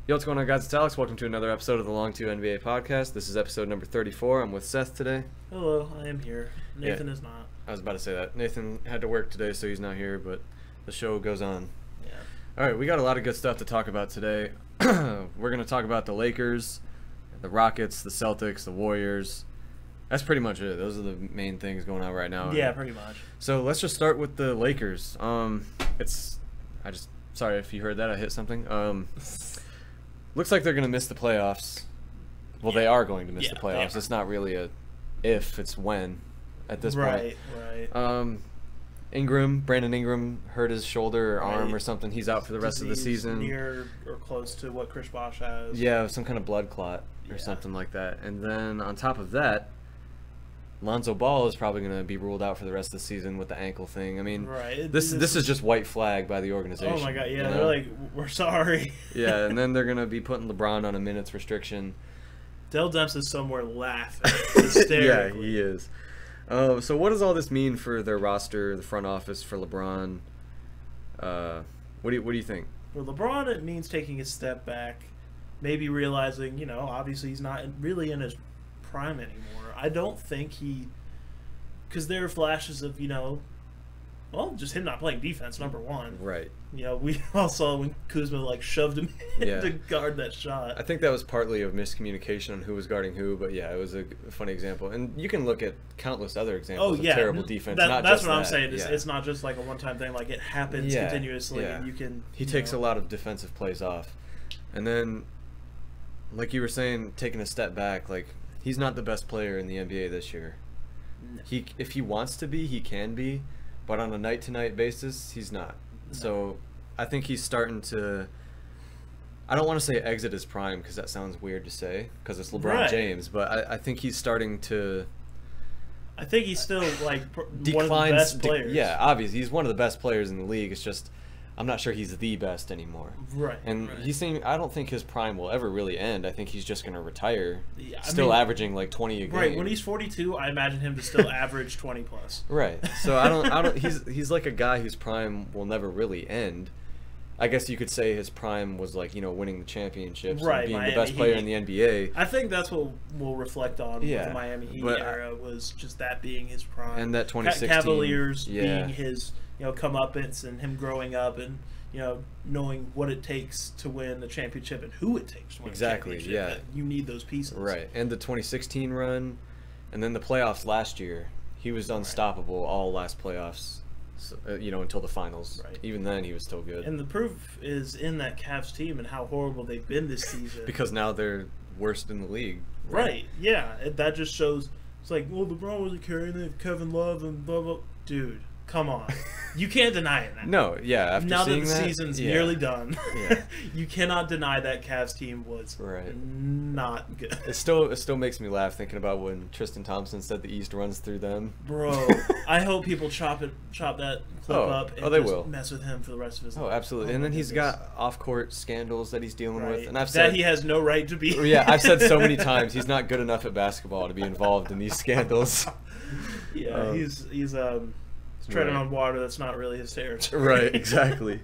Yo, what's going on, guys? It's Alex. Welcome to another episode of the Long 2 NBA podcast. This is episode number 34. I'm with Seth today. Hello, I am here. Nathan is not. I was about to say that. Nathan had to work today, so he's not here, but the show goes on. Yeah. All right, we got a lot of good stuff to talk about today. We're going to talk about the Lakers, the Rockets, the Celtics, the Warriors. That's pretty much it. Those are the main things going on right now. Yeah, pretty much. So let's just start with the Lakers. Sorry if you heard that. I hit something. Looks like they're going to miss the playoffs. Well, they are going to miss the playoffs. It's not really a if, it's when at this point. Right. Brandon Ingram hurt his shoulder or arm or something. He's out for the rest of the season. Near or close to what Chris Bosh has. Yeah, some kind of blood clot or something like that. And then on top of that, Lonzo Ball is probably going to be ruled out for the rest of the season with the ankle thing. I mean, this is just white flag by the organization. Oh my God, yeah, they're like, we're sorry. Yeah, and then they're going to be putting LeBron on a minutes restriction. Dell Demps is somewhere laughing hysterically. Yeah, he is. So what does all this mean for their roster, the front office, for LeBron? What do you think? For LeBron, it means taking a step back, maybe realizing, obviously he's not really in his prime anymore. I don't think because there are flashes of, just him not playing defense, number one. Right. We all saw when Kuzma, shoved him in to guard that shot. I think that was partly of miscommunication on who was guarding who, but yeah, it was a funny example. And you can look at countless other examples of terrible defense. That's what I'm saying. It's not just like a one-time thing. Like, it happens continuously. Yeah. And you can... He takes a lot of defensive plays off. And then, like you were saying, taking a step back, he's not the best player in the NBA this year. No. If he wants to be, he can be, but on a night-to-night basis, he's not. No. So I think he's starting to, I don't want to say exit his prime because that sounds weird to say because it's LeBron James, but I think he's starting to... I think he's still, one of the best players. Yeah, obviously. He's one of the best players in the league. It's just... I'm not sure he's the best anymore. Right. And I don't think his prime will ever really end. I think he's just going to retire, averaging 20 a game. Right. When he's 42, I imagine him to still average 20 plus. Right. So he's like a guy whose prime will never really end. I guess you could say his prime was winning the championships and being the best player in the NBA. I think that's what we'll reflect on with the Miami Heat era, was just that being his prime. And that 2016 Cavaliers being his comeuppance, and him growing up and knowing what it takes to win the championship and who it takes to win the championship. Yeah, you need those pieces. Right. And the 2016 run, and then the playoffs last year. He was unstoppable all last playoffs. So, until the finals. Right. Even then, he was still good. And the proof is in that Cavs team and how horrible they've been this season. Because now they're worst in the league. Right. Yeah. That just shows. It's like, well, LeBron wasn't carrying it. Kevin Love and blah blah. Dude, come on. You can't deny that. No. Yeah. After now seeing that the season's nearly done, yeah. You cannot deny that Cavs team was not good. It still makes me laugh thinking about when Tristan Thompson said the East runs through them. Bro, I hope people chop that clip up and they just will mess with him for the rest of his life. Oh, absolutely. And then he's got off-court scandals that he's dealing with, and I've said that he has no right to be. Yeah, I've said so many times he's not good enough at basketball to be involved in these scandals. Yeah, he's treading on water that's not really his territory. Right, exactly.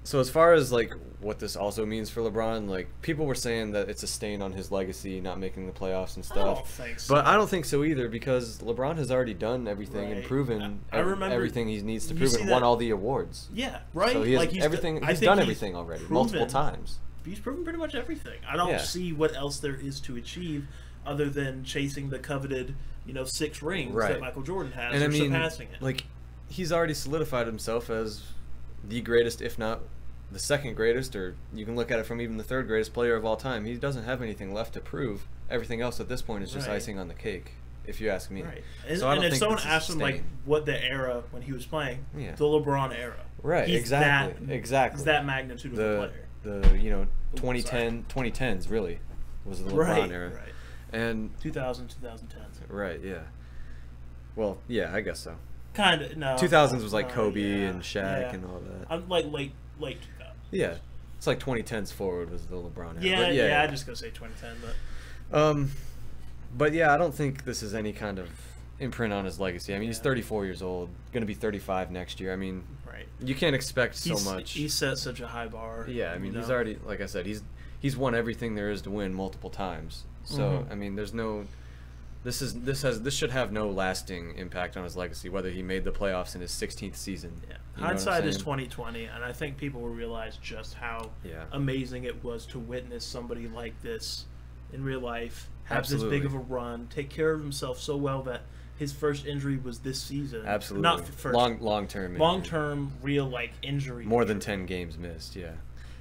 So as far as what this also means for LeBron, people were saying that it's a stain on his legacy not making the playoffs and stuff. I don't think so. But I don't think so either, because LeBron has already done everything and proven everything he needs to prove and won all the awards. Yeah, right. So he has he's done everything already multiple times. He's proven pretty much everything. I don't see what else there is to achieve other than chasing the coveted 6 rings that Michael Jordan has, and surpassing it. He's already solidified himself as the greatest, if not the second greatest, or you can look at it from even the third greatest player of all time. He doesn't have anything left to prove. Everything else at this point is just icing on the cake, if you ask me. Right. And if someone asked him what the era when he was playing, the LeBron era. Right. He's exactly. He's that magnitude of a player. The 2010s really was the LeBron era. Right. And 2000, 2010s. Right, yeah. Well, yeah, I guess so. Kind of, no. 2000s was Kobe and Shaq and all that. I'm late 2000s. Yeah. It's 2010s forward was the LeBron era. Yeah, I just go say 2010, but but yeah, I don't think this is any kind of imprint on his legacy. I mean, he's 34 years old, going to be 35 next year. I mean, right. You can't expect so much. He set such a high bar. Yeah, I mean, he's already, like I said, he's won everything there is to win multiple times. So I mean, there's no. This should have no lasting impact on his legacy, whether he made the playoffs in his 16th season. Yeah. Hindsight is 20/20, and I think people will realize just how amazing it was to witness somebody like this in real life have this big of a run, take care of himself so well that his first injury was this season. Absolutely, not first, long-term real injury. More than 10 games missed. Yeah.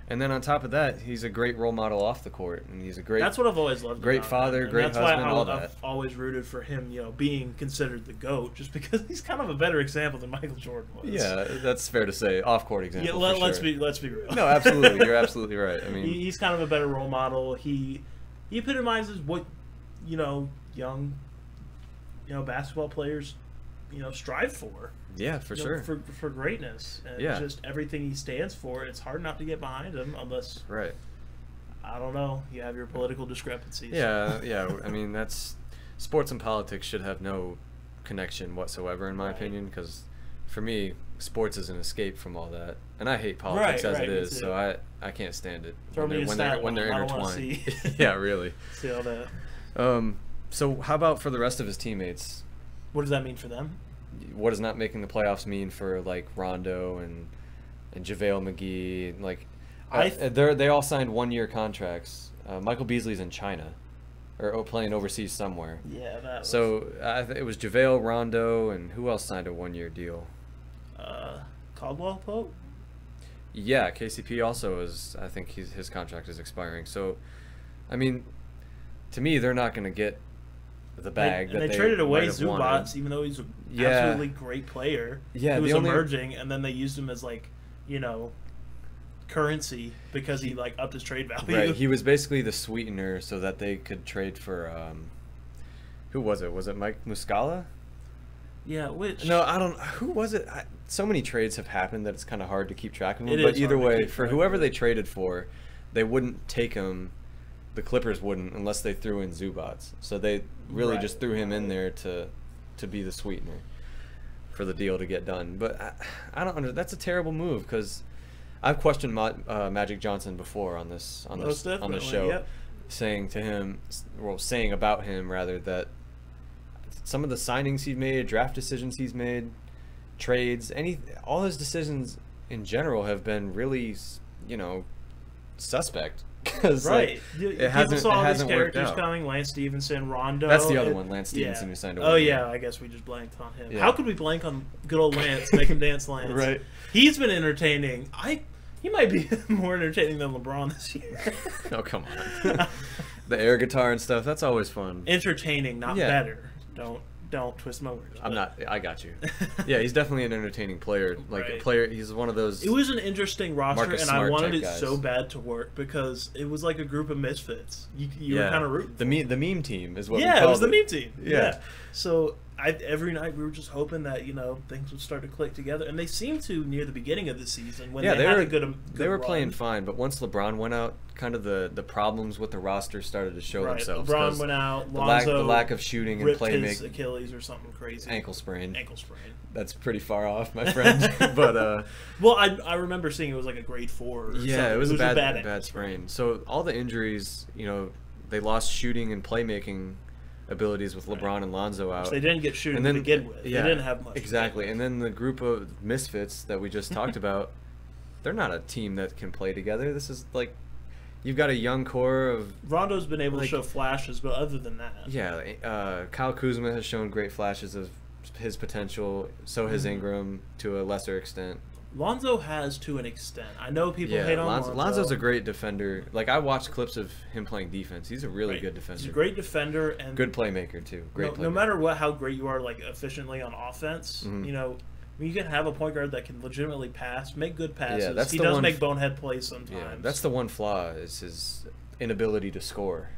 And then on top of that, he's a great role model off the court, and he's a great. That's what I've always loved. Great father, great husband, all that. I've always rooted for him, being considered the GOAT, just because he's kind of a better example than Michael Jordan was. Yeah, that's fair to say. Off-court example. Yeah, let's be real. No, absolutely, you're absolutely right. I mean, he's kind of a better role model. He epitomizes what young basketball players strive for. Yeah, for sure. For greatness. And just everything he stands for, it's hard not to get behind him unless, I don't know, you have your political discrepancies. Yeah. I mean, that's sports and politics should have no connection whatsoever, in my opinion, because for me, sports is an escape from all that. And I hate politics as it is, so I can't stand it when they're intertwined. Yeah, really. See all that. So how about for the rest of his teammates? What does that mean for them? What does not making the playoffs mean for Rondo and JaVale McGee? They all signed 1-year contracts. Michael Beasley's in China, or playing overseas somewhere. Yeah, it was JaVale, Rondo, and who else signed a 1-year deal? Caldwell Pope. Yeah, KCP also is. I think his contract is expiring. So, I mean, to me, they're not going to get the bag and they traded away Zubats, even though he's an absolutely great player. Yeah, who was emerging, and then they used him as currency because he upped his trade value. Right, he was basically the sweetener so that they could trade for who was it? Was it Mike Muscala? Yeah, who was it? So many trades have happened that it's kind of hard to keep track of them. But either way, for whoever they traded for, they wouldn't take him. The Clippers wouldn't unless they threw in Zubats. So they really just threw him in there to be the sweetener for the deal to get done. But I don't understand. That's a terrible move because I've questioned Magic Johnson before on this show, saying about him rather that some of the signings he made, draft decisions he's made, trades, all his decisions in general have been really, suspect. It hasn't worked out. Coming, Lance Stevenson, Rondo. That's the other one, Lance Stevenson, who signed a 1 year. Oh yeah, I guess we just blanked on him. Yeah. How could we blank on good old Lance? Make him dance, Lance. Right. He's been entertaining. He might be more entertaining than LeBron this year. Oh come on. The air guitar and stuff. That's always fun. Entertaining, not better. Don't twist my words. I got you. Yeah, he's definitely an entertaining player. A player. He's one of those. It was an interesting roster, Marcus and Smart I wanted it guys. so bad to work because it was like a group of misfits. You were kind of rooting. The meme team is what. Yeah, we called it was the meme team. Yeah. So every night we were just hoping that things would start to click together, and they seemed to near the beginning of the season when they had a good they were run. playing fine, but once LeBron went out, kind of the problems with the roster started to show themselves. LeBron went out. The lack of shooting and playmaking. His Achilles or something crazy. Ankle sprain. That's pretty far off, my friend. But well, I remember seeing it was like a grade 4. Or yeah, something. it was a bad sprain. So all the injuries, they lost shooting and playmaking abilities with LeBron and Lonzo out. So they didn't get shooting to begin with. Yeah, they didn't have much. Exactly. And then the group of misfits that we just talked about, they're not a team that can play together. This is you've got a young core of... Rondo's been able to show flashes, but other than that... Yeah, Kyle Kuzma has shown great flashes of his potential. So has Ingram to a lesser extent. Lonzo has to an extent. I know people hate on Lonzo. Lonzo's a great defender. I watched clips of him playing defense. He's a really good defender. He's a great defender and good playmaker too. No matter how great you are, efficiently on offense, you can have a point guard that can legitimately pass, make good passes. Yeah, he does make bonehead plays sometimes. Yeah, that's the one flaw is his inability to score.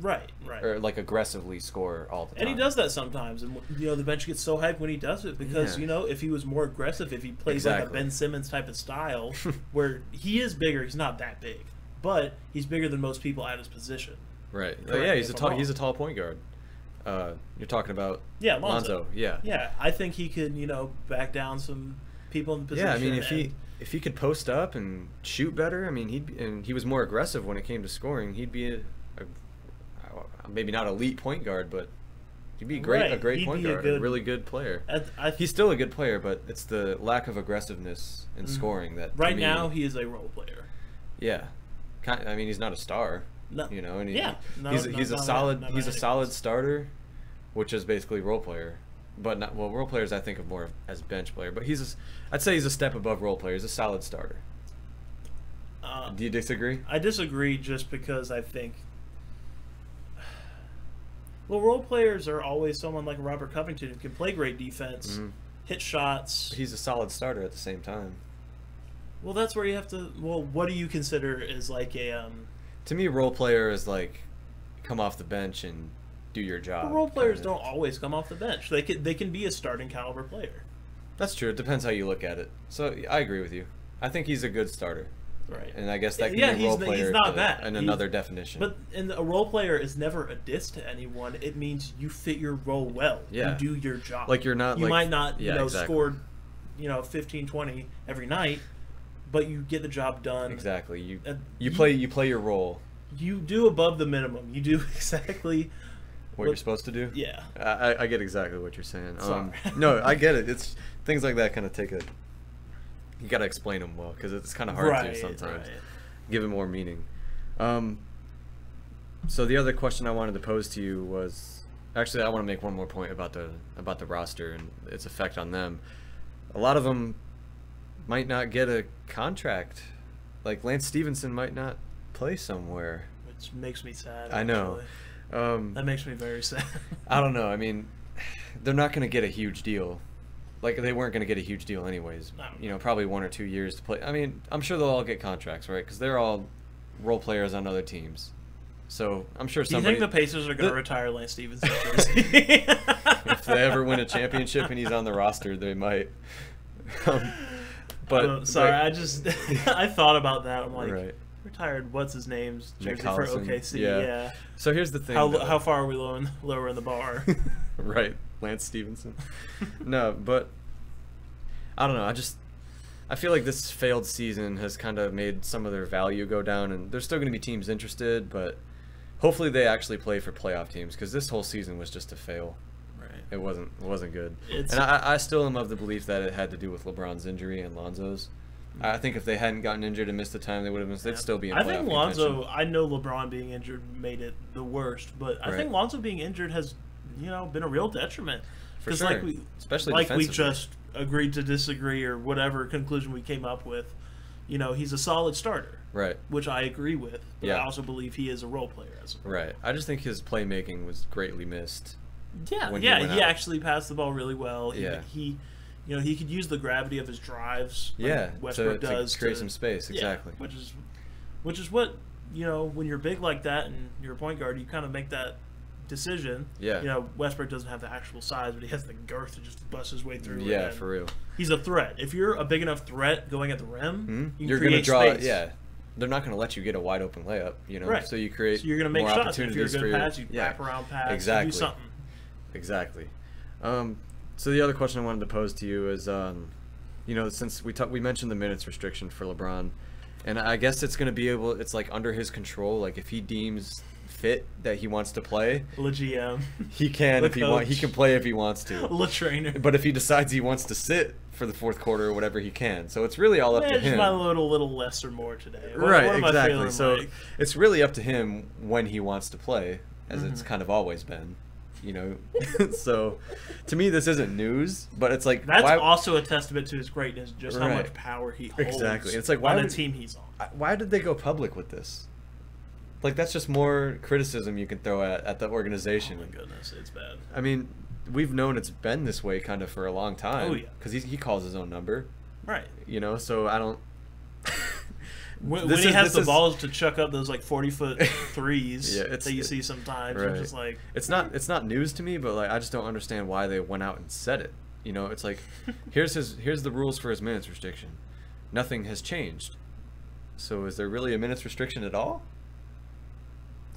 Right. Or aggressively score all the time. And he does that sometimes, and the bench gets so hyped when he does it because if he was more aggressive, if he plays like a Ben Simmons type of style, where he is bigger, he's not that big, but he's bigger than most people at his position. Right. Yeah, he's a tall point guard. You're talking about Lonzo. Yeah. Yeah, I think he could, back down some people in the position. Yeah, I mean, if he could post up and shoot better, I mean, and he was more aggressive when it came to scoring, he'd be maybe not elite point guard, but he'd be a great point guard, a really good player. He's still a good player, but it's the lack of aggressiveness in scoring that. Right now, he is a role player. Yeah, I mean, he's not a star. No. And he's a solid starter, which is basically role player. But role players I think of more as bench player. But I'd say he's a step above role player. He's a solid starter. Do you disagree? I disagree just because I think, role players are always someone like Robert Covington who can play great defense, hit shots. He's a solid starter at the same time. Well, that's where you have to. Well, what do you consider is like a? To me, role player is like come off the bench and do your job. But role players don't always come off the bench. They can be a starting caliber player. That's true. It depends how you look at it. So I agree with you. I think he's a good starter. Right. And I guess that can be a role player. He's not bad. And another definition. But a role player is never a diss to anyone. It means you fit your role well. Yeah. You do your job. Like you're not. You might not exactly. score 15, 20 every night, but you get the job done. Exactly. You play your role. You do above the minimum. You do exactly what you're supposed to do. Yeah. I get exactly what you're saying. Sorry. No, I get it. It's things like that kind of take a. You got to explain them well because it's kind of hard to sometimes. Right. Give it more meaning. So the other question I wanted to pose to you was actually I want to make one more point about the roster and its effect on them. A lot of them might not get a contract. Like Lance Stevenson might not play somewhere, which makes me sad. I know. That makes me very sad. I don't know. I mean, they're not going to get a huge deal. Like they weren't going to get a huge deal anyways. Probably 1 or 2 years to play. I mean, I'm sure they'll all get contracts, right? Because they're all role players on other teams. So I'm sure somebody. Do you think the Pacers are going to retire Lance Stevenson jersey? If they ever win a championship and he's on the roster, they might. Sorry, I thought about that. I'm like, right. Retired. What's his name's jersey Nick for Collison. OKC? Yeah. So here's the thing. How far are we lower in the bar? Right, Lance Stevenson. No, but I don't know. I feel like this failed season has kind of made some of their value go down, and there's still going to be teams interested, but hopefully they actually play for playoff teams because this whole season was just a fail. Right. It wasn't good. And I still am of the belief that it had to do with LeBron's injury and Lonzo's. I think if they hadn't gotten injured and missed the time, they would have been. They'd still be in playoff I think Lonzo. contention. I know LeBron being injured made it the worst, but I think Lonzo being injured has, been a real detriment. For sure. Especially defensively. We just agreed to disagree or whatever conclusion we came up with. He's a solid starter. Right. Which I agree with. But Yeah. I also believe he is a role player as well. Right. I just think his playmaking was greatly missed. Yeah. He actually passed the ball really well. Yeah. He could use the gravity of his drives. Like Westbrook does to create some space. Exactly. Yeah, which is what when you're big like that and you're a point guard, you kind of make that decision. Yeah. Westbrook doesn't have the actual size, but he has the girth to just bust his way through. Yeah, for real. He's a threat. If you're a big enough threat going at the rim, you're going to draw. Space. Yeah. They're not going to let you get a wide open layup. Right. So you create. So you're going to make more shots. Opportunities if you're a good pass, you wrap around pass. Exactly. You do something. Exactly. So the other question I wanted to pose to you is, since we mentioned the minutes restriction for LeBron, and I guess it's going to be it's like under his control. Like if he deems fit that he wants to play, Le GM. He can he can play if he wants to. Le trainer. But if he decides he wants to sit for the fourth quarter or whatever, he can. So it's really all up to him. I load a little less or more today. Right, exactly. So it's really up to him when he wants to play, as it's kind of always been. So to me this isn't news, but it's like that's also a testament to his greatness, just how much power he holds. Exactly. It's like why on the team he's on. Why did they go public with this? Like that's just more criticism you can throw at the organization. Oh my goodness, it's bad. I mean, we've known it's been this way kind of for a long time. Oh yeah. Because he calls his own number. Right. So I don't. When he has the balls to chuck up those 40-foot threes that you see sometimes, right. I'm just like it's not news to me, but I just don't understand why they went out and said it. It's like here's the rules for his minutes restriction. Nothing has changed. So is there really a minutes restriction at all?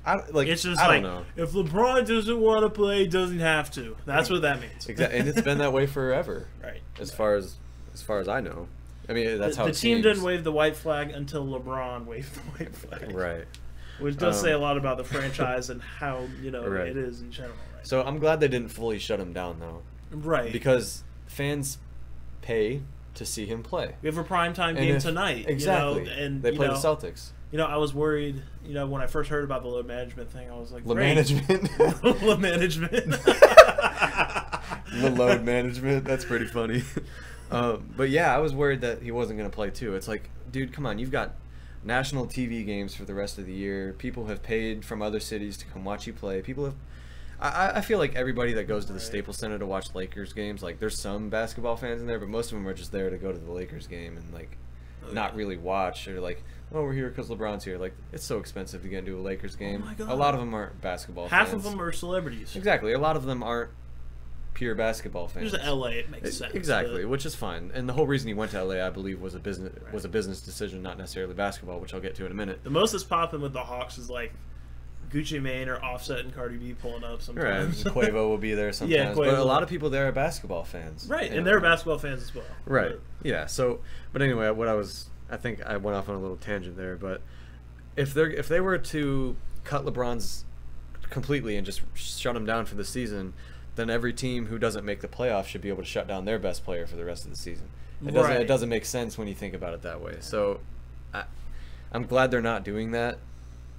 It's just I like, don't know. if LeBron doesn't want to play, he doesn't have to. That's what that means. Exactly, and it's been that way forever. Right. As far as I know. I mean, that's how the it team seems. didn't wave the white flag until LeBron waved the white flag. Right. Which does say a lot about the franchise and how, Right. it is in general. Right? So I'm glad they didn't fully shut him down, though. Right. Because fans pay to see him play. We have a primetime game tonight. Exactly. And they play the Celtics. I was worried, when I first heard about the load management thing, I was like, Load management? Load management. The load management. That's pretty funny. But yeah, I was worried that he wasn't going to play too. It's like, dude, come on. You've got national TV games for the rest of the year. People have paid from other cities to come watch you play. People have... I feel like everybody that goes to the Staples Center to watch Lakers games, like, there's some basketball fans in there, but most of them are just there to go to the Lakers game and, like, not really watch. Or, like, oh, we're here because LeBron's here. Like, it's so expensive to get into a Lakers game. Oh my God. A lot of them aren't basketball Half fans. of them are celebrities. Exactly. A lot of them aren't pure basketball fans. There's LA, it makes sense. Exactly, but... which is fine. And the whole reason he went to LA, I believe, was a business decision, not necessarily basketball, which I'll get to in a minute. The most that's popping with the Hawks is like Gucci Mane or Offset and Cardi B pulling up sometimes. Right. Quavo will be there sometimes. Yeah, but a lot of people there are basketball fans. Right, and they're basketball fans as well. Right. But... Yeah. So, but anyway, I think I went off on a little tangent there, but if they were to cut LeBron's completely and just shut him down for the season, then every team who doesn't make the playoffs should be able to shut down their best player for the rest of the season. It doesn't make sense when you think about it that way. So I'm glad they're not doing that,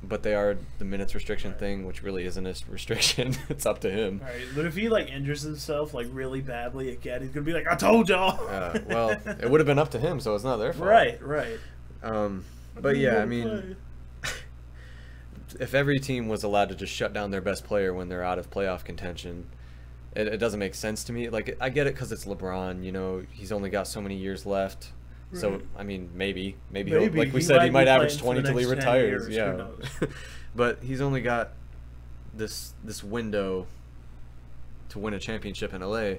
but they are the minutes restriction thing, which really isn't a restriction. It's up to him. Right, but if he injures himself really badly again, he's gonna be like, "I told y'all." Well, it would have been up to him, so it's not their fault. Right. But yeah, I mean, if every team was allowed to just shut down their best player when they're out of playoff contention, it doesn't make sense to me. Like, I get it because it's LeBron. He's only got so many years left. Right. So I mean, maybe he'll, like we said, he might average 20 till he retires. Yeah, but he's only got this window to win a championship in LA.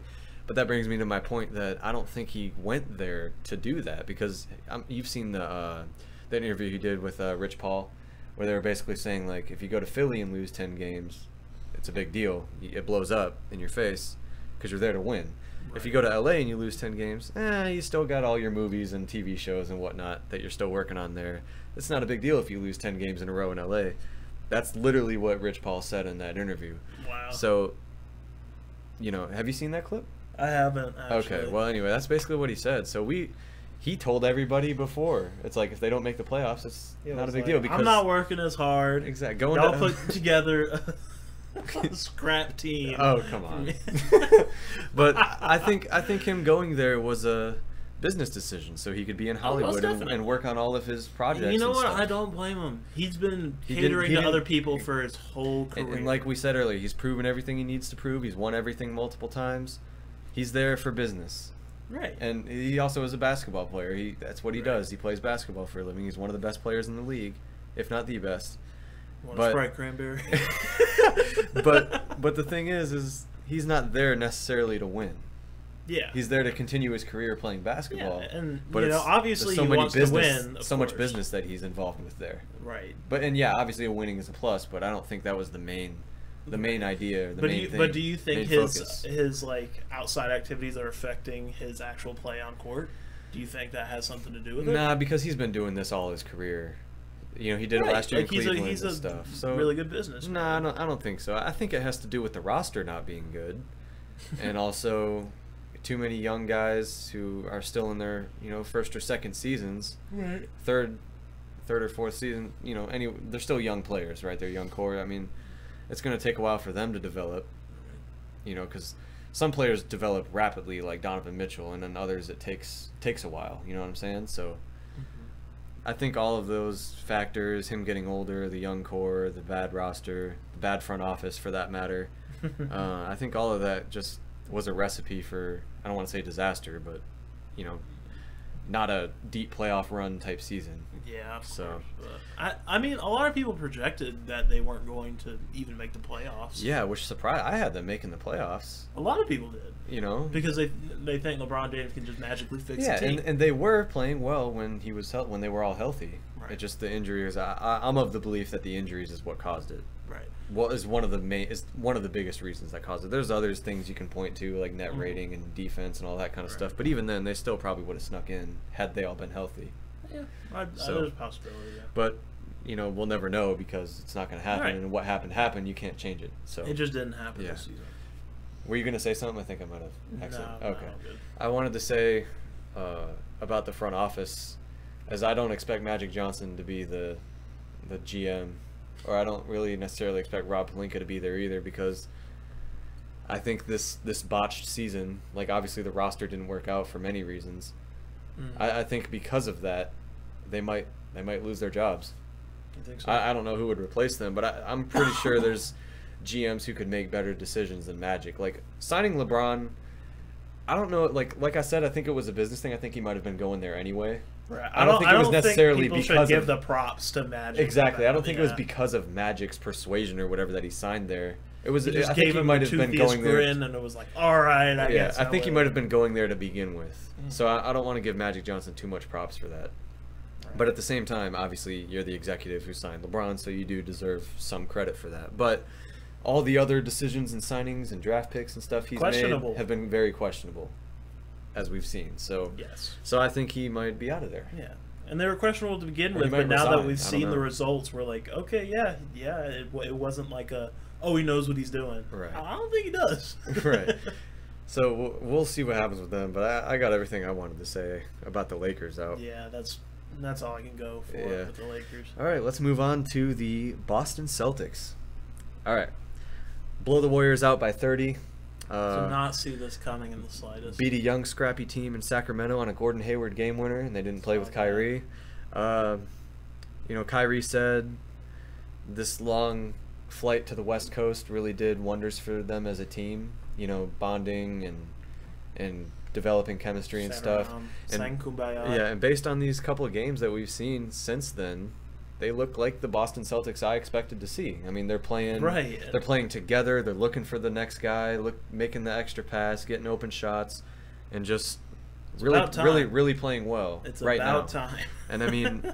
But that brings me to my point that I don't think he went there to do that, because you've seen the interview he did with Rich Paul, where they were basically saying, like, if you go to Philly and lose 10 games, it's a big deal. It blows up in your face because you're there to win. Right. If you go to LA and you lose 10 games, you still got all your movies and TV shows and whatnot that you're still working on there. It's not a big deal if you lose 10 games in a row in LA. That's literally what Rich Paul said in that interview. Wow. So, have you seen that clip? I haven't, actually. Okay, well, anyway, that's basically what he said. So he told everybody before. It's like, if they don't make the playoffs, it's not a big deal. Because I'm not working as hard. Exactly. Y'all put together a scrap team. Oh, come on. But I think him going there was a business decision, so he could be in Hollywood and work on all of his projects. You know what? Stuff. I don't blame him. He's been catering to other people for his whole career. And like we said earlier, he's proven everything he needs to prove. He's won everything multiple times. He's there for business. Right. And he also is a basketball player. That's what he does. He plays basketball for a living. He's one of the best players in the league, if not the best. Want a Sprite cranberry? but the thing is he's not there necessarily to win. Yeah. He's there to continue his career playing basketball. Yeah, and but obviously he wants to win. So much business that he's involved with there. Right. But obviously a winning is a plus, but I don't think that was the main idea, main thing. But do you think his outside activities are affecting his actual play on court? Do you think that has something to do with it? Nah, because he's been doing this all his career. He did it last year in Cleveland he's and stuff. So really good business. Nah, I don't think so. I think it has to do with the roster not being good, and also too many young guys who are still in their first or second seasons. Right. Third or fourth season. They're still young players, right? They're young core. I mean, it's going to take a while for them to develop. Because some players develop rapidly, like Donovan Mitchell, and then others it takes a while. You know what I'm saying? So. I think all of those factors, him getting older, the young core, the bad roster, the bad front office for that matter, I think all of that just was a recipe for, I don't want to say disaster, but, not a deep playoff run type season. Yeah, of course. I mean, a lot of people projected that they weren't going to even make the playoffs. Yeah, which surprised. I had them making the playoffs. A lot of people did. Because they think LeBron James can just magically fix the team. And they were playing well when they were all healthy. Right. Right. It just the injuries. I'm of the belief that the injuries is what caused it. Right. Well, is one of the biggest reasons that caused it. There's other things you can point to, like net rating and defense and all that kind of stuff. But even then, they still probably would have snuck in had they all been healthy. Yeah, there's a possibility. Yeah. But we'll never know because it's not going to happen. Right. And what happened. You can't change it. So it just didn't happen this season. Were you going to say something? I think I might have. Excellent. No, okay. No, good. I wanted to say about the front office, as I don't expect Magic Johnson to be the GM. Or I don't really necessarily expect Rob Pelinka to be there either because I think this botched season, like obviously the roster didn't work out for many reasons. I think because of that, they might lose their jobs. You think so? I don't know who would replace them, but I'm pretty sure there's GMs who could make better decisions than Magic. Like signing LeBron, I don't know. Like I said, I think it was a business thing. I think he might have been going there anyway. Right. I don't think it was necessarily people because should give the props to Magic. Exactly. I don't think it was because of Magic's persuasion or whatever that he signed there. It was. He just I gave think he him might the have been going there, grin, and it was like, all right, I guess. I think he might have been going there to begin with. So I don't want to give Magic Johnson too much props for that. Right. But at the same time, obviously, you're the executive who signed LeBron, so you do deserve some credit for that. But all the other decisions and signings and draft picks and stuff he's made have been very questionable, as we've seen. So So I think he might be out of there. Yeah. And they were questionable to begin with, but now that we've seen the results, we're like, okay, it wasn't like he knows what he's doing. Right. I don't think he does. Right. So we'll see what happens with them, but I got everything I wanted to say about the Lakers out. Yeah, that's all I can go for with the Lakers. All right, let's move on to the Boston Celtics. All right. Blow the Warriors out by 30. Did not see this coming in the slightest. Beat a young, scrappy team in Sacramento on a Gordon Hayward game winner, and they didn't play with Kyrie. Kyrie said this long flight to the West Coast really did wonders for them as a team. Bonding and developing chemistry and stuff. Sang kumbaya. Yeah, and based on these couple of games that we've seen since then, they look like the Boston Celtics I expected to see. I mean, they're playing They're playing together. They're looking for the next guy, making the extra pass, getting open shots, and just really playing well right now. It's about time. And I mean,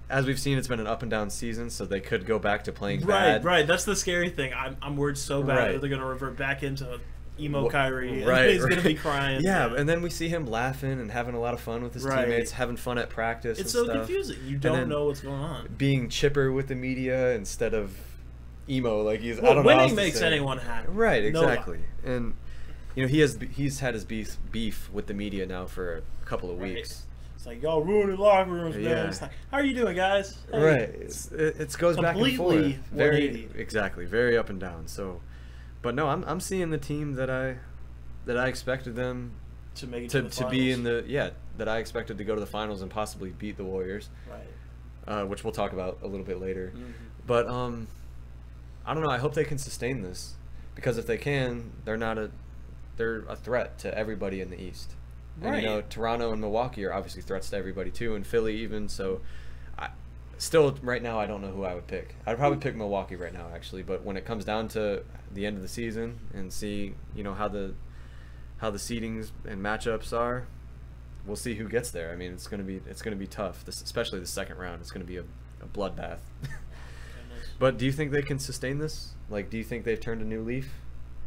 as we've seen, it's been an up and down season, so they could go back to playing bad. Right. That's the scary thing. I'm worried so bad that they're going to revert back into emo Kyrie. And he's going to be crying. Yeah, and then we see him laughing and having a lot of fun with his teammates, having fun at practice. It's so confusing. You don't know what's going on. Being chipper with the media instead of emo, like he's. Well, I don't know. Winning makes anyone happy. Right. Exactly. And he's had his beef with the media now for a couple of weeks. It's like, y'all ruining locker rooms, man. Yeah. It's like, how are you doing, guys? Hey. Right. It goes back and forth. Very very up and down. So, but no, I'm seeing the team that I expected them to make it to be in the that I expected to go to the finals and possibly beat the Warriors. Right. Which we'll talk about a little bit later. But I don't know. I hope they can sustain this because if they can, they're a threat to everybody in the East. Right. And Toronto and Milwaukee are obviously threats to everybody too, and Philly even. So, right now, I don't know who I would pick. I'd probably pick Milwaukee right now, actually. But when it comes down to the end of the season and see, how the seedings and matchups are, we'll see who gets there. I mean, it's gonna be tough, especially the second round. It's gonna be a bloodbath. But do you think they can sustain this? Like, do you think they've turned a new leaf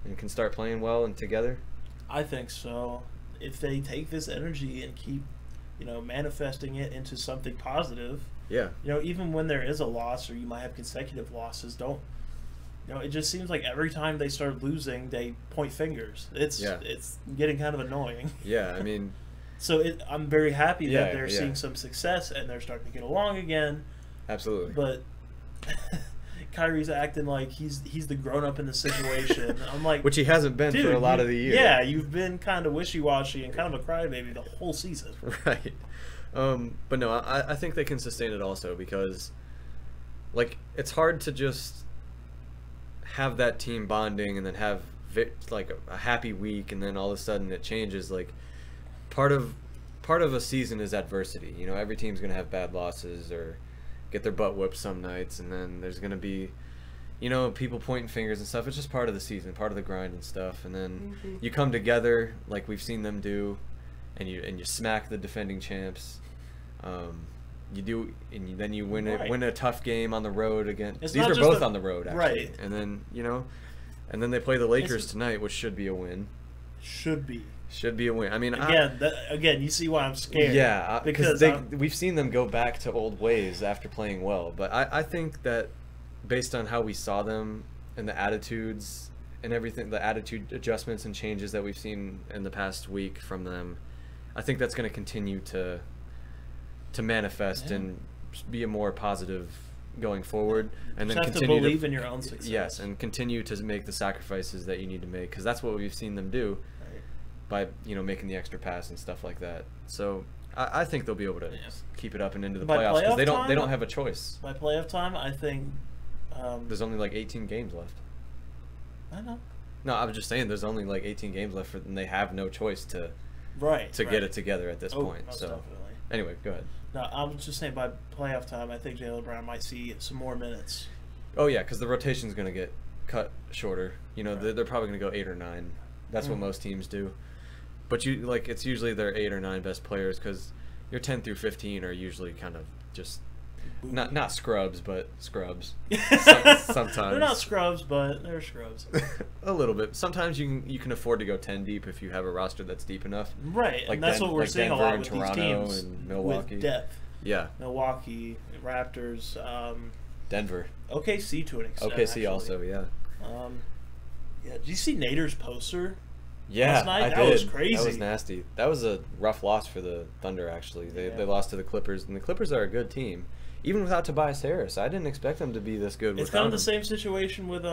and can start playing well and together? I think so. If they take this energy and keep, manifesting it into something positive. Yeah. Even when there is a loss or you might have consecutive losses, it just seems like every time they start losing, they point fingers. It's getting kind of annoying. Yeah, I mean. So I'm very happy that they're seeing some success and they're starting to get along again. Absolutely. But Kyrie's acting like he's the grown up in the situation. I'm like, which he hasn't been for a lot of the year. Yeah, you've been kind of wishy-washy and kind of a crybaby the whole season. Right. But no, I think they can sustain it also because, it's hard to just have that team bonding and then have a happy week and then all of a sudden it changes. Like, part of a season is adversity. Every team's gonna have bad losses or get their butt whipped some nights, and then there's gonna be people pointing fingers and stuff. It's just part of the season, part of the grind and stuff, and then you come together like we've seen them do, and you smack the defending champs, you do, and then you win Right. win a tough game on the road again. It's These not are just both a- on the road, actually. right. And then and then they play the Lakers It's- tonight, which should be a win. Should be. Should be a win. I mean, Again, you see why I'm scared. yeah, because we've seen them go back to old ways after playing well. But I think that based on how we saw them and the attitudes and everything, the attitude adjustments and changes that we've seen in the past week from them, I think that's going to continue to manifest and be a more positive going forward, and you then have to continue believe in your own success. Yes, and continue to make the sacrifices that you need to make, because that's what we've seen them do Right. by making the extra pass and stuff like that. So I think they'll be able to keep it up and into the By playoffs, because playoff they don't time? have a choice. By playoff time, I think. There's only like 18 games left. I know. No, I was just saying there's only like 18 games left, and they have no choice to Right. get it together at this Oh, point. most So definitely. anyway, go ahead. No, I was just saying by playoff time, I think Jaylen Brown might see some more minutes. Oh yeah, because the rotation's going to get cut shorter. Right. They're probably going to go 8 or 9. That's what Mhm. most teams do. But it's usually their 8 or 9 best players, because your 10 through 15 are usually kind of just not scrubs, but scrubs. Sometimes They're not scrubs, but they're scrubs. a little bit. Sometimes you can afford to go 10 deep if you have a roster that's deep enough. Right, Like and that's what we're seeing Denver a lot and with Toronto these teams and Milwaukee. with depth. Yeah, Milwaukee, Raptors, Denver, OKC to an extent. OKC actually. also. Yeah. Yeah, did you see Nader's poster? Yeah, Last night? I That did. was crazy. That was nasty. That was a rough loss for the Thunder, actually. They lost to the Clippers, and the Clippers are a good team. Even without Tobias Harris, I didn't expect them to be this good. It's kind of the same situation with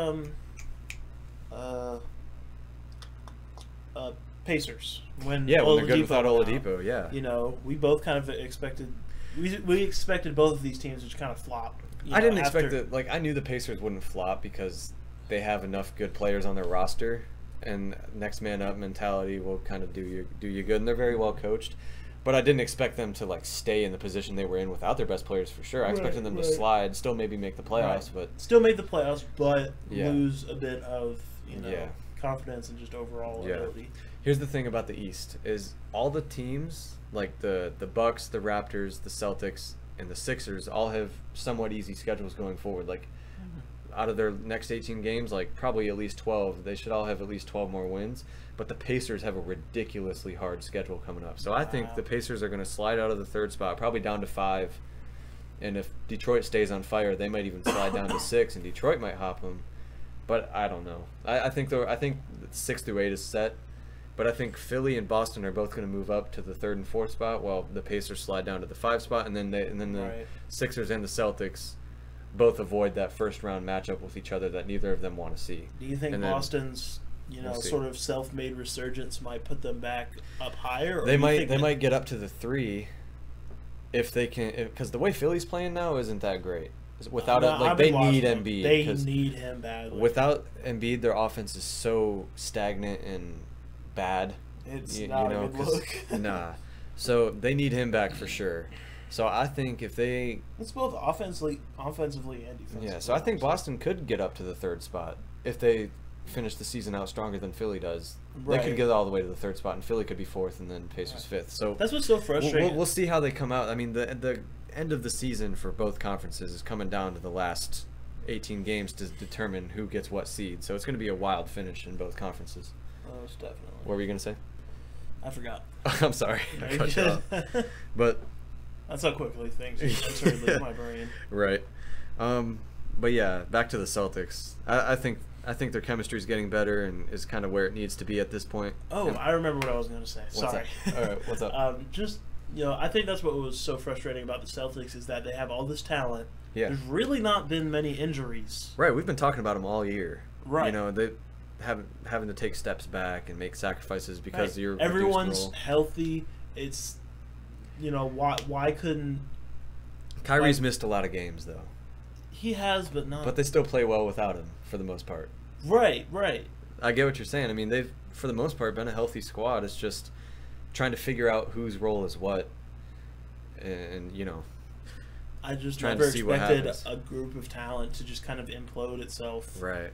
Pacers when they're good without went out. Oladipo. Yeah, We both kind of expected we expected both of these teams to kind of flop. I didn't expect it. Like, I knew the Pacers wouldn't flop because they have enough good players on their roster, and next man up mentality will kind of do you good, and they're very well coached. But I didn't expect them to like stay in the position they were in without their best players for sure. I expected them to slide, still maybe make the playoffs, but still made the playoffs, but Yeah. lose a bit of Yeah. confidence and just overall ability. Here's the thing about the East is all the teams like the Bucks, the Raptors, the Celtics, and the Sixers all have somewhat easy schedules going forward. Like out of their next 18 games, like probably at least 12, they should all have at least 12 more wins. But the Pacers have a ridiculously hard schedule coming up. So I think the Pacers are going to slide out of the 3rd spot, probably down to 5. And if Detroit stays on fire, they might even slide down to 6, and Detroit might hop them. But I don't know. I think 6 through 8 is set. But I think Philly and Boston are both going to move up to the 3rd and 4th spot, while the Pacers slide down to the 5 spot, and then the Sixers and the Celtics both avoid that first round matchup with each other that neither of them want to see. Do you think And then Boston's we'll see. sort of self-made resurgence might put them back up higher? Or They do you might think they that- might get up to the 3 if they can, because the way Philly's playing now isn't that great. Without No, I've they been watching need them. Embiid. They 'cause need him badly. without Embiid, their offense is so stagnant and bad. It's you not know, a good 'cause- look. Nah. So they need him back for sure. So I think if they It's both offensively and defensively. Yeah, so I think Boston could get up to the 3rd spot if they finish the season out stronger than Philly does. They Right. could get all the way to the 3rd spot, and Philly could be 4th, and then Pacers 5th. So That's what's so frustrating. we'll see how they come out. I mean, the end of the season for both conferences is coming down to the last 18 games to determine who gets what seed. So it's going to be a wild finish in both conferences. Most definitely. What were you going to say? I forgot. I'm sorry. I cut you off. But That's how quickly things started leaving my brain. right. But yeah, back to the Celtics. I think their chemistry is getting better and is kind of where it needs to be at this point. Oh, And- I remember what I was going to say. What's Sorry. up? All right, what's up? Just, I think that's what was so frustrating about the Celtics is that they have all this talent. Yeah. There's really not been many injuries. Right, we've been talking about them all year. Right. They having to take steps back and make sacrifices because Right. you're everyone's healthy. It's, why couldn't Kyrie's missed a lot of games though, he has, but not. but they still play well without him for the most part. Right. I get what you're saying. I mean, they've for the most part been a healthy squad. It's just trying to figure out whose role is what, and I just trying never to see what expected happens. a group of talent to just kind of implode itself. right.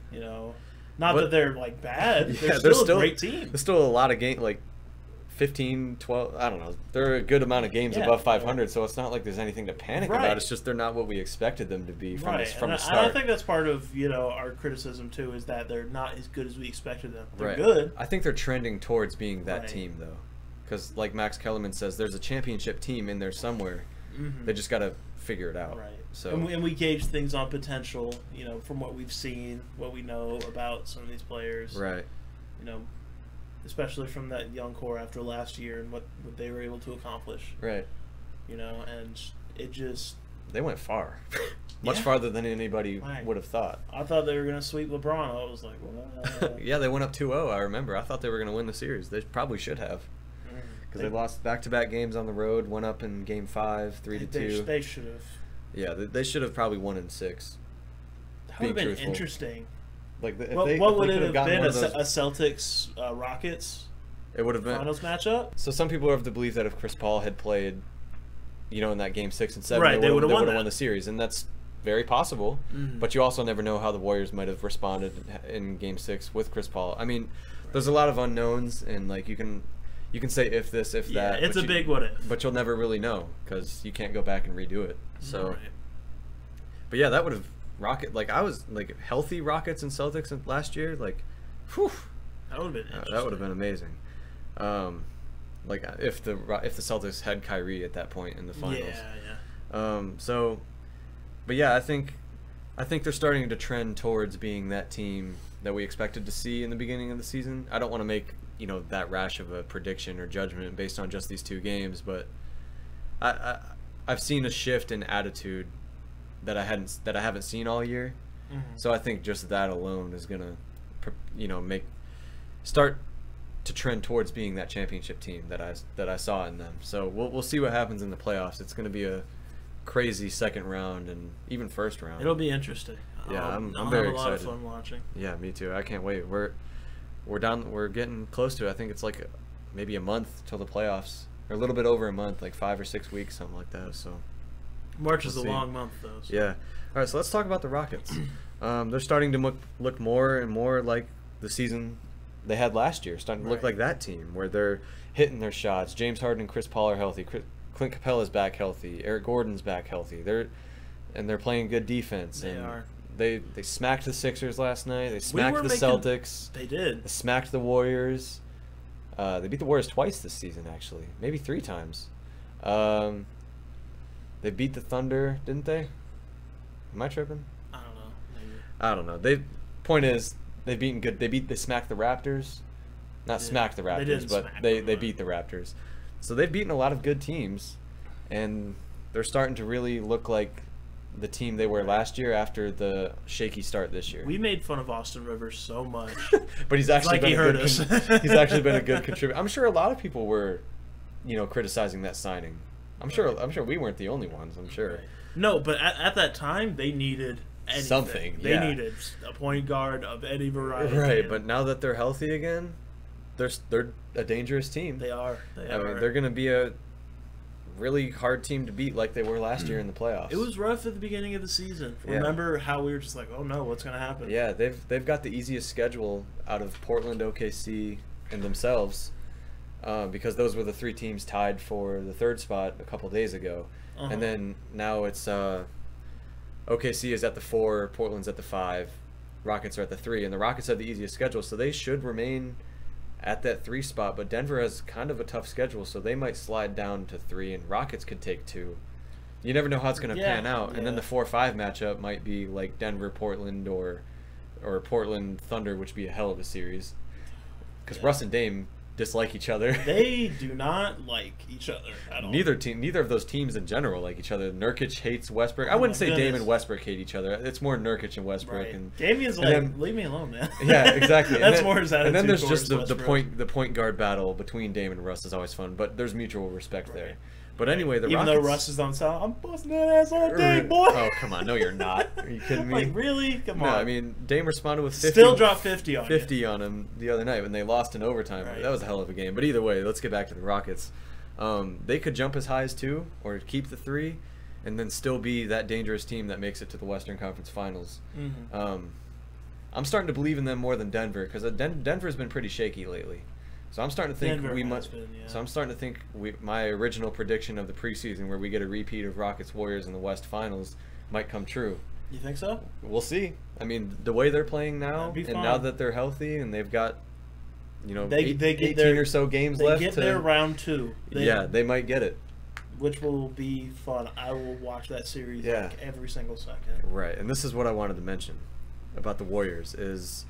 Not But- that they're like bad. Yeah, they're still a great team. There's still a lot of 15, 12, I don't know. They're a good amount of games above 500, so it's not like there's anything to panic about. It's just they're not what we expected them to be from the start. I think that's part of, our criticism too, is that they're not as good as we expected them. They're Right. good. I think they're trending towards being that team, though. Because, like Max Kellerman says, there's a championship team in there somewhere. They just got to figure it out. Right. So and we gauge things on potential, from what we've seen, what we know about some of these players. Right. Especially from that young core after last year and what they were able to accomplish. Right. And it just... They went far. Much farther than anybody would have thought. I thought they were going to sweep LeBron. I was like, what? Yeah, they went up 2-0, I remember. I thought they were going to win the series. They probably should have. Because they lost back-to-back games on the road, went up in Game 5, 3-2. They should have. Yeah, they should have probably won in 6. That would have been interesting. Like, what would it have been? A Celtics Rockets? It would have been finals matchup. So some people have to believe that if Chris Paul had played, in that Game 6 and 7, they would have won the series, and that's very possible. But you also never know how the Warriors might have responded in Game 6 with Chris Paul. I mean, there's a lot of unknowns, and like you can say if this, if that. It's a big what if. But you'll never really know because you can't go back and redo it. So, but yeah, that would have. I was like healthy Rockets and Celtics last year. Like, whew, that would have been interesting. That would have been amazing. Like if the Celtics had Kyrie at that point in the finals. So, but yeah, I think they're starting to trend towards being that team that we expected to see in the beginning of the season. I don't want to make that rash of a prediction or judgment based on just these 2 games, but I've seen a shift in attitude that I haven't seen all year. So I think just that alone is gonna start to trend towards being that championship team that I saw in them. So we'll see what happens in the playoffs. It's gonna be a crazy second round and even first round. It'll be interesting. Yeah, I'm very excited. I'll have a lot of fun watching. Yeah, me too. I can't wait. We're getting close to it. I think it's like maybe a month till the playoffs, or a little bit over a month, like 5 or 6 weeks, something like that. So March is a long month, though. So. Yeah. All right, so let's talk about the Rockets. They're starting to look more and more like the season they had last year. Starting to look like that team where they're hitting their shots. James Harden and Chris Paul are healthy. Clint Capella's back healthy. Eric Gordon's back healthy. They're playing good defense. They are. They smacked the Sixers last night. They smacked the Celtics. They did. They smacked the Warriors. They beat the Warriors twice this season, actually. Maybe 3 times. They beat the Thunder, didn't they? Am I tripping? I don't know. Maybe. I don't know. Point is, they've beaten good. They smacked the Raptors. Not smacked the Raptors, but they beat the Raptors. So they've beaten a lot of good teams, and they're starting to really look like the team they were last year after the shaky start this year. We made fun of Austin Rivers so much. But he's actually he's actually been a good contributor. I'm sure a lot of people were, criticizing that signing. I'm sure we weren't the only ones, I'm sure. Right. No, but at that time they needed anything. Something. They needed a point guard of any variety. Right, but now that they're healthy again, they're a dangerous team. They are. I mean, they're going to be a really hard team to beat like they were last year in the playoffs. It was rough at the beginning of the season. Yeah. Remember how we were just like, oh no, what's going to happen? Yeah, they've got the easiest schedule out of Portland, OKC, and themselves, because those were the 3 teams tied for the 3rd spot a couple days ago. And then now it's OKC is at the 4, Portland's at the 5, Rockets are at the 3, and the Rockets have the easiest schedule, so they should remain at that 3 spot, but Denver has kind of a tough schedule, so they might slide down to 3, and Rockets could take 2. You never know how it's going to pan out, and then the 4-5 matchup might be like Denver, Portland, or Portland Thunder, which would be a hell of a series, because Russ and Dame dislike each other. They do not like each other at all. Neither of those teams in general like each other. Nurkic hates Westbrook. I wouldn't say Dame and Westbrook hate each other. It's more Nurkic and Westbrook. Right. And Damian's leave me alone, man. Yeah, exactly. That's more his attitude. And then there's just the Westbrook. point guard battle between Dame and Russ is always fun, but there's mutual respect there. But anyway, the Even Rockets... though Russ is on south, I'm busting that ass all day, boy. Oh, come on. No, you're not. Are you kidding me? Like, really? Come on. No, I mean, Dame responded with 50. Still dropped 50 on 50 on him the other night when they lost in overtime. Right. That was a hell of a game. But either way, let's get back to the Rockets. They could jump as high as 2 or keep the 3 and then still be that dangerous team that makes it to the Western Conference Finals. I'm starting to believe in them more than Denver because Denver's been pretty shaky lately. So I'm starting to think Denver we has must. been, yeah. So I'm starting to think my original prediction of the preseason, where we get a repeat of Rockets Warriors in the West Finals, might come true. You think so? We'll see. I mean, the way they're playing now, That'd be and fun. now that they're healthy and they've got, They get 18 their, or so games they left. get their round 2. They might get it. Which will be fun. I will watch that series like every single second. Right, and this is what I wanted to mention about the Warriors is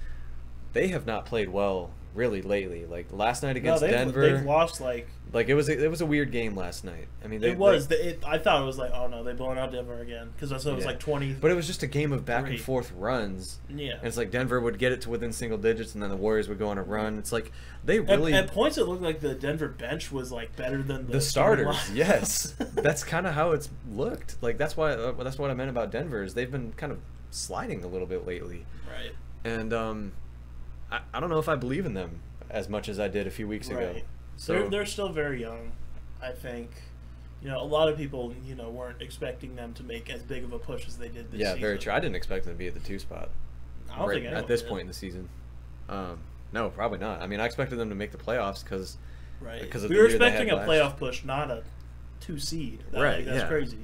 they have not played well really lately. Like last night against Denver, they've lost like it was a weird game last night. I mean, I thought it was like, oh no, they blown out Denver again because I thought it was like 20. But it was just a game of back and forth runs. Yeah, and it's like Denver would get it to within single digits, and then the Warriors would go on a run. It's like they really at points it looked like the Denver bench was like better than the starters. Yes, that's kind of how it's looked. Like that's what I meant about Denver is they've been kind of sliding a little bit lately. Right. And I don't know if I believe in them as much as I did a few weeks ago. So they're still very young. I think, a lot of people, weren't expecting them to make as big of a push as they did this season. Yeah, very true. I didn't expect them to be at the 2 spot. I don't think at this point in the season. No, probably not. I mean, I expected them to make the playoffs because of we were expecting a playoff push, not a 2 seed. That's crazy.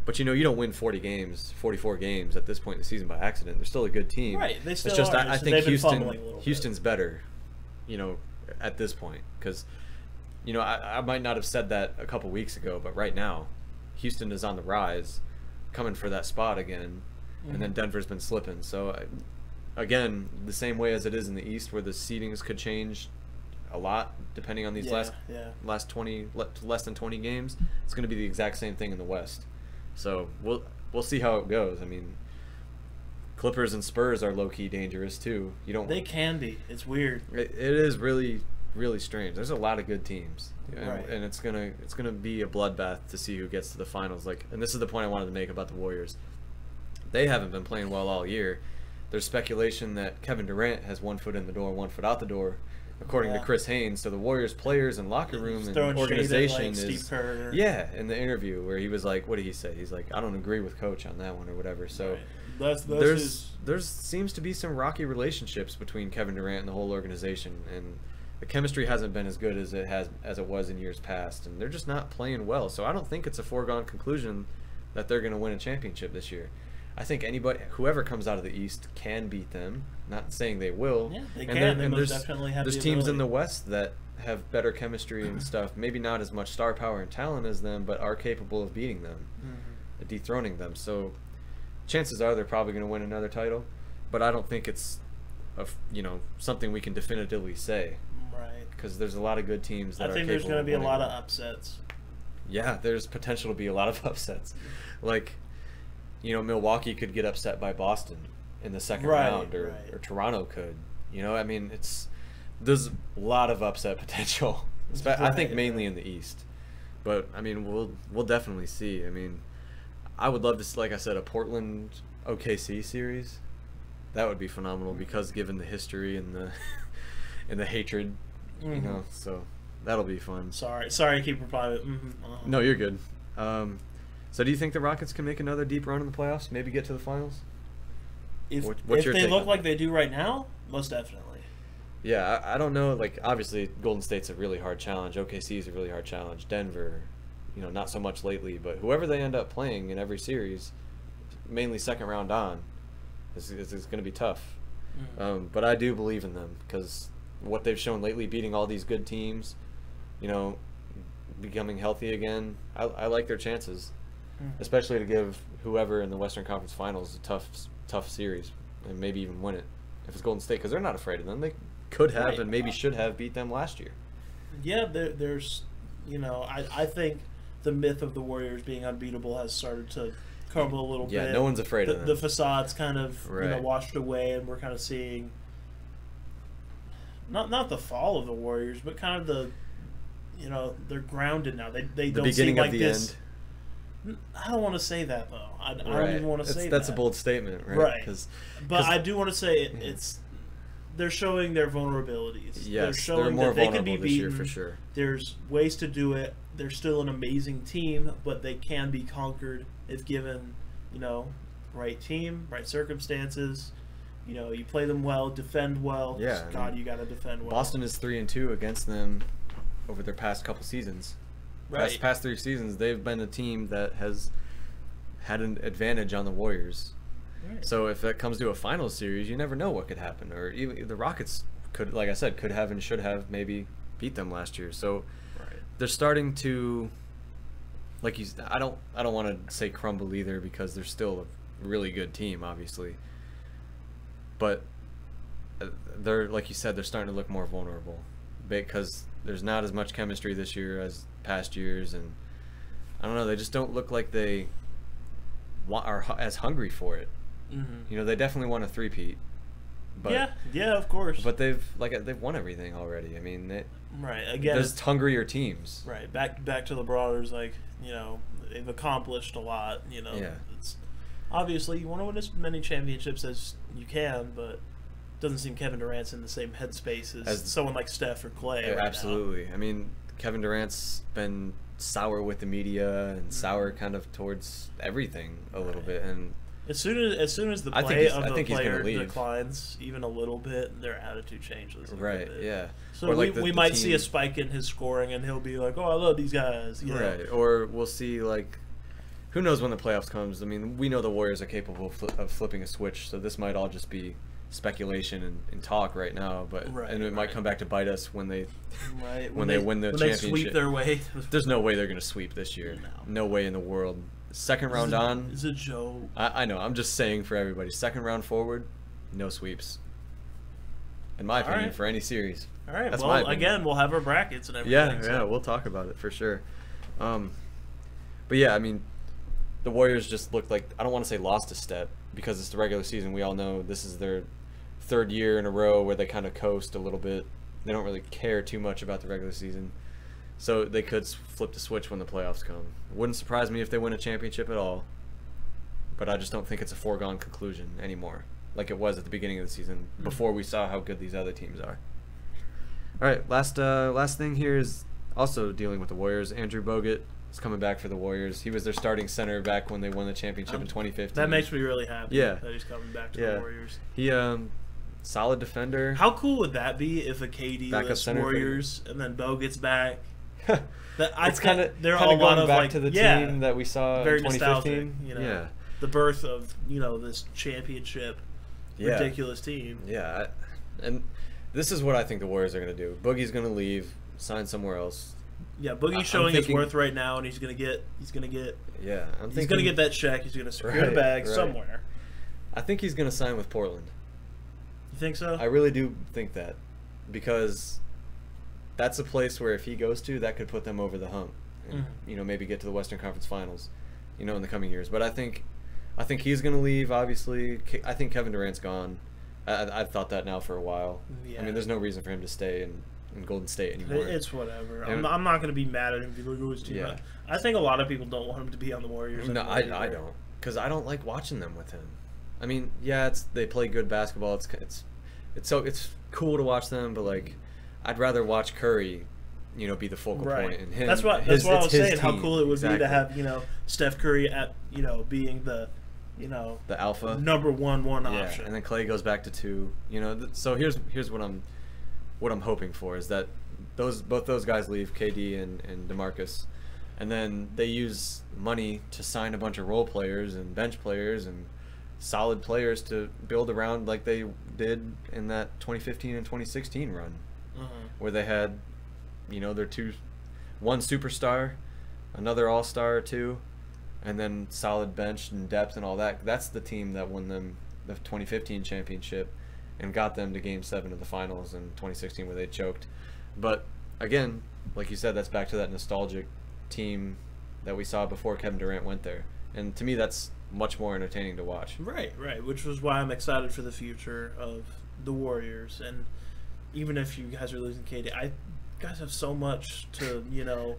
But you don't win 44 games at this point in the season by accident. They're still a good team. Right, they still it's just are. I think Houston's better, at this point because, I might not have said that a couple weeks ago, but right now, Houston is on the rise, coming for that spot again, and then Denver's been slipping. So, again, the same way as it is in the East, where the seedings could change a lot depending on these last less than 20 games, it's going to be the exact same thing in the West. So we'll see how it goes. I mean, Clippers and Spurs are low key dangerous too. They can be. It's weird. It is really really strange. There's a lot of good teams, and it's gonna be a bloodbath to see who gets to the finals. And this is the point I wanted to make about the Warriors. They haven't been playing well all year. There's speculation that Kevin Durant has 1 foot in the door, 1 foot out the door, according to Chris Haynes. So the Warriors players and locker room and organization Steve Kerr. In the interview where he was like, what did he say? He's like, I don't agree with Coach on that one or whatever. So there seems to be some rocky relationships between Kevin Durant and the whole organization, and the chemistry hasn't been as good as it was in years past, and they're just not playing well. So I don't think it's a foregone conclusion that they're going to win a championship this year. I think whoever comes out of the East can beat them. Not saying they will. Yeah, they can. They most definitely have the ability. There's teams in the West that have better chemistry and stuff. Maybe not as much star power and talent as them, but are capable of beating them, dethroning them. So chances are they're probably going to win another title. But I don't think it's something we can definitively say. Right. Because there's a lot of good teams that I think there's going to be a lot of upsets. Yeah, there's potential to be a lot of upsets. Milwaukee could get upset by Boston in the second round, or Toronto could. I mean, there's a lot of upset potential. I think mainly in the East, but I mean, we'll definitely see. I mean, I would love to see, like I said, a Portland OKC series. That would be phenomenal because given the history and the and the hatred, so that'll be fun. Sorry, I keep replying. No, you're good. So do you think the Rockets can make another deep run in the playoffs? Maybe get to the finals? If they look like they do right now, most definitely. Yeah, I don't know. Obviously, Golden State's a really hard challenge. OKC is a really hard challenge. Denver, not so much lately. But whoever they end up playing in every series, mainly second round on, is going to be tough. But I do believe in them because what they've shown lately, beating all these good teams, becoming healthy again, I like their chances. Especially to give whoever in the Western Conference Finals a tough series and maybe even win it if it's Golden State, because they're not afraid of them. They could have and maybe should have beat them last year. Yeah, there's I think the myth of the Warriors being unbeatable has started to crumble a little bit. Yeah, no one's afraid of them. The facade's kind of washed away, and we're kind of seeing not the fall of the Warriors, but kind of they're grounded now. They don't seem like this. I don't want to say that though. I don't even want to say that. That's a bold statement, right? But I do want to say it's they're showing their vulnerabilities. Yes, they're showing more that they can be this beaten year for sure. There's ways to do it. They're still an amazing team, but they can be conquered if given, right team, right circumstances. You know, you play them well, defend well. Yeah, God, you got to defend well. Boston is 3-2 against them over their past couple seasons. Right. Past 3 seasons, they've been a team that has had an advantage on the Warriors. Right. So if it comes to a final series, you never know what could happen. Or even the Rockets could, like I said, could have and should have maybe beat them last year. So they're starting to, like I don't want to say crumble either, because they're still a really good team, obviously. But they're, like you said, they're starting to look more vulnerable because there's not as much chemistry this year as past years, and I don't know, they just don't look like they are as hungry for it. Mm-hmm. You know, they definitely want a three-peat. But, yeah, of course. But they've won everything already. I mean, again, there's hungrier teams. Right, back to the Brothers, like, you know, they've accomplished a lot. You know, it's obviously you want to win as many championships as you can, but it doesn't seem Kevin Durant's in the same headspace as someone like Steph or Clay. Right absolutely. now. I mean, Kevin Durant's been sour with the media and sour kind of towards everything a little bit, and as soon as the play of the player declines even a little bit, their attitude changes. Right. Yeah. So we might see a spike in his scoring, and he'll be like, "Oh, I love these guys." You know? Or we'll see, like, who knows when the playoffs comes. I mean, we know the Warriors are capable of flipping a switch, so this might all just be speculation and talk right now, but and it might come back to bite us when they when they win the championship. They sweep their way. There's no way they're going to sweep this year. No way in the world. Second round on. It's a joke. I know. I'm just saying for everybody. Second round forward, no sweeps. In my opinion, for any series. All right. That's well, again, we'll have our brackets and everything. Yeah, we'll talk about it for sure. But yeah, I mean, the Warriors just looked like, I don't want to say lost a step, because it's the regular season. We all know this is their third year in a row where they kind of coast a little bit. They don't really care too much about the regular season. So they could flip the switch when the playoffs come. Wouldn't surprise me if they win a championship at all. But I just don't think it's a foregone conclusion anymore, like it was at the beginning of the season, before we saw how good these other teams are. All right, last thing here is also dealing with the Warriors. Andrew Bogut is coming back for the Warriors. He was their starting center back when they won the championship in 2015. That makes me really happy. Yeah. That he's coming back to the Warriors. He solid defender. How cool would that be if a KD-less Warriors and then Bogut's back? It's kind of going back to the team that we saw in 2015. You know, the birth of this championship ridiculous team. Yeah, and this is what I think the Warriors are going to do. Boogie's going to leave, sign somewhere else. Yeah, Boogie's showing his worth right now, and he's going to get. Yeah, he's going to get that check. He's going to secure the bag somewhere. I think he's going to sign with Portland. You think so? I really do think that, because that's a place where if he goes to, that could put them over the hump, and maybe get to the Western Conference Finals, in the coming years. But I think he's going to leave. Obviously, I think Kevin Durant's gone. I've thought that now for a while. Yeah. I mean, there's no reason for him to stay in Golden State anymore. It's whatever. I'm not going to be mad at him if he goes to. Yeah. I think a lot of people don't want him to be on the Warriors. No, I don't, because I don't like watching them with him. I mean, yeah, they play good basketball. It's cool to watch them, but like, I'd rather watch Curry, be the focal point, and him. That's what I was saying. Team. How cool it would be to have Steph Curry at being the alpha number one option. And then Clay goes back to 2. So here's what I'm hoping for is that both those guys leave, KD and DeMarcus, and then they use money to sign a bunch of role players and bench players and solid players to build around, like they did in that 2015 and 2016 run, where they had their one superstar, another all-star or 2, and then solid bench and depth and all that. That's the team that won them the 2015 championship and got them to Game 7 of the finals in 2016 where they choked. But again, like you said, that's back to that nostalgic team that we saw before Kevin Durant went there. And to me, that's much more entertaining to watch. Right, which was why I'm excited for the future of the Warriors. And even if you guys are losing KD, you guys have so much to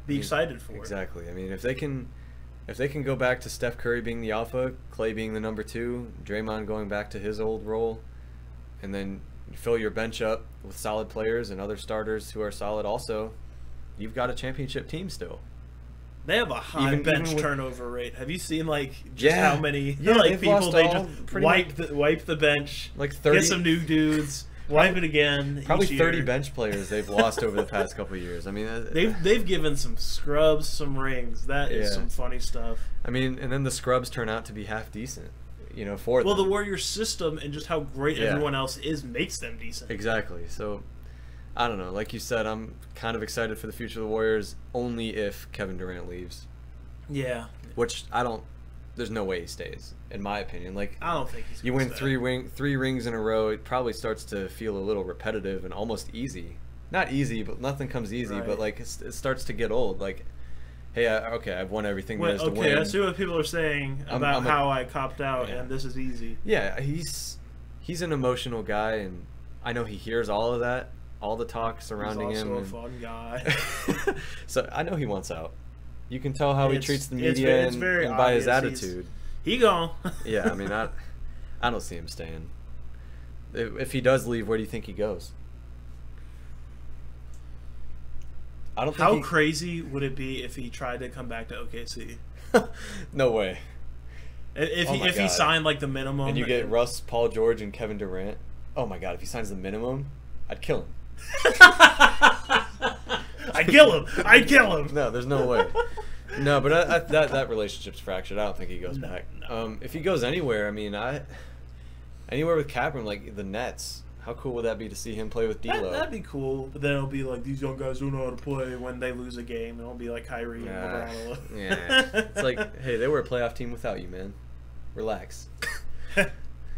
be excited for. Exactly. I mean, if they can go back to Steph Curry being the alpha, Clay being the number 2, Draymond going back to his old role, and then fill your bench up with solid players and other starters who are solid also, you've got a championship team still. They have a high bench with, turnover rate. Have you seen like just how many like people they just wipe the bench, like 30, get some new dudes, wipe it again. Probably each 30 year. bench players they've lost over the past couple of years. I mean, they've given some scrubs some rings. That is some funny stuff. I mean, and then the scrubs turn out to be half decent. You know, for the them. Warriors system and just how great everyone else is makes them decent. Exactly. So, I don't know. Like you said, I'm kind of excited for the future of the Warriors only if Kevin Durant leaves. Yeah. Which I don't. There's no way he stays, in my opinion. Like I don't think he's. You win three rings in a row. It probably starts to feel a little repetitive and almost easy. Not easy, but nothing comes easy. Right. But like it starts to get old. Like. Hey, okay, I've won everything there is to win. I see what people are saying about how I copped out, and this is easy. Yeah, he's an emotional guy, and I know he hears all of that, all the talk surrounding him. He's also a fun guy. So I know he wants out. You can tell how he treats the media and by his attitude. He gone. Yeah, I mean, I don't see him staying. If he does leave, where do you think he goes? I don't think How crazy would it be if he tried to come back to OKC? No way. If he signed like the minimum, and you get Russ, Paul George, and Kevin Durant. Oh my God! If he signs the minimum, I'd kill him. I'd kill him. No, there's no way. No, but that relationship's fractured. I don't think he goes back. No. If he goes anywhere, I mean, anywhere with cap room, like the Nets. How cool would that be to see him play with D'Lo? That'd be cool, but then it'll be like these young guys don't know how to play when they lose a game, and it'll be like Kyrie and LeBron. Yeah, it's like, hey, they were a playoff team without you, man. Relax.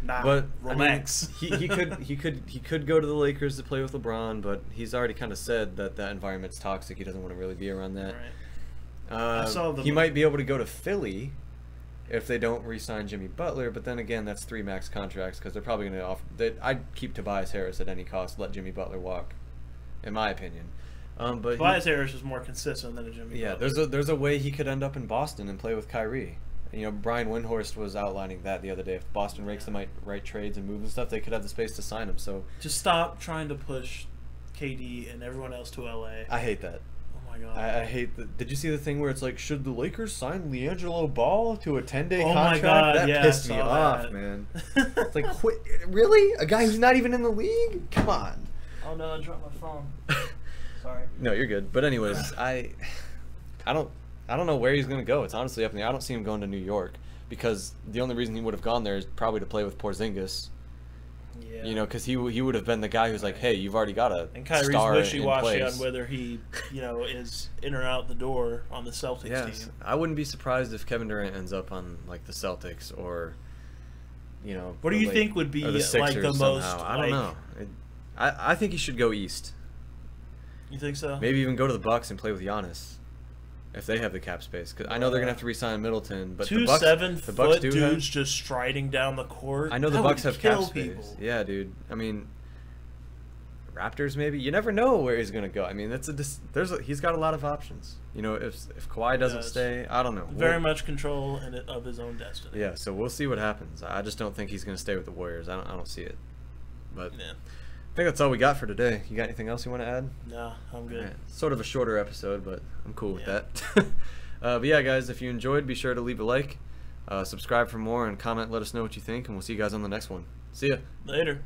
Nah, but relax. I mean, he could go to the Lakers to play with LeBron, but he's already kind of said that environment's toxic. He doesn't want to really be around that. Right. He might be able to go to Philly if they don't re-sign Jimmy Butler, but then again, that's 3 max contracts because they're probably going to offer. I'd keep Tobias Harris at any cost. Let Jimmy Butler walk, in my opinion. But Tobias Harris is more consistent than a Jimmy. Yeah, Butler. there's a way he could end up in Boston and play with Kyrie. You know, Brian Windhorst was outlining that the other day. If Boston rakes the right trades and moves and stuff, they could have the space to sign him. So just stop trying to push KD and everyone else to LA. I hate that. Oh my God. I hate the. Did you see the thing where it's like, should the Lakers sign LiAngelo Ball to a 10-day contract? My God, that pissed me off, man. It's like, really? A guy who's not even in the league? Come on. Oh no, I dropped my phone. Sorry. No, you're good. But anyways, I don't know where he's gonna go. It's honestly up in the air. I don't see him going to New York because the only reason he would have gone there is probably to play with Porzingis. Yeah. You know, because he would have been the guy who's like, hey, you've already got a and Kyrie's star wishy-washy in on place. whether he, is in or out the door on the Celtics team. I wouldn't be surprised if Kevin Durant ends up on like the Celtics or, What do you think would be like the most? I don't know. I think he should go east. You think so? Maybe even go to the Bucks and play with Giannis. If they have the cap space, because I know they're gonna have to re-sign Middleton, but the Bucks 7-foot dudes just striding down the court. I know the Bucks have cap space. Yeah, dude. I mean, Raptors maybe. You never know where he's gonna go. I mean, he's got a lot of options. If Kawhi doesn't stay, I don't know. Very much control of his own destiny. Yeah, so we'll see what happens. I just don't think he's gonna stay with the Warriors. I don't see it. But yeah. I think that's all we got for today. You got anything else you want to add? No, I'm good. Right. Sort of a shorter episode, but I'm cool with that. But yeah, guys, if you enjoyed, be sure to leave a like, subscribe for more, and comment. Let us know what you think, and we'll see you guys on the next one. See ya. Later.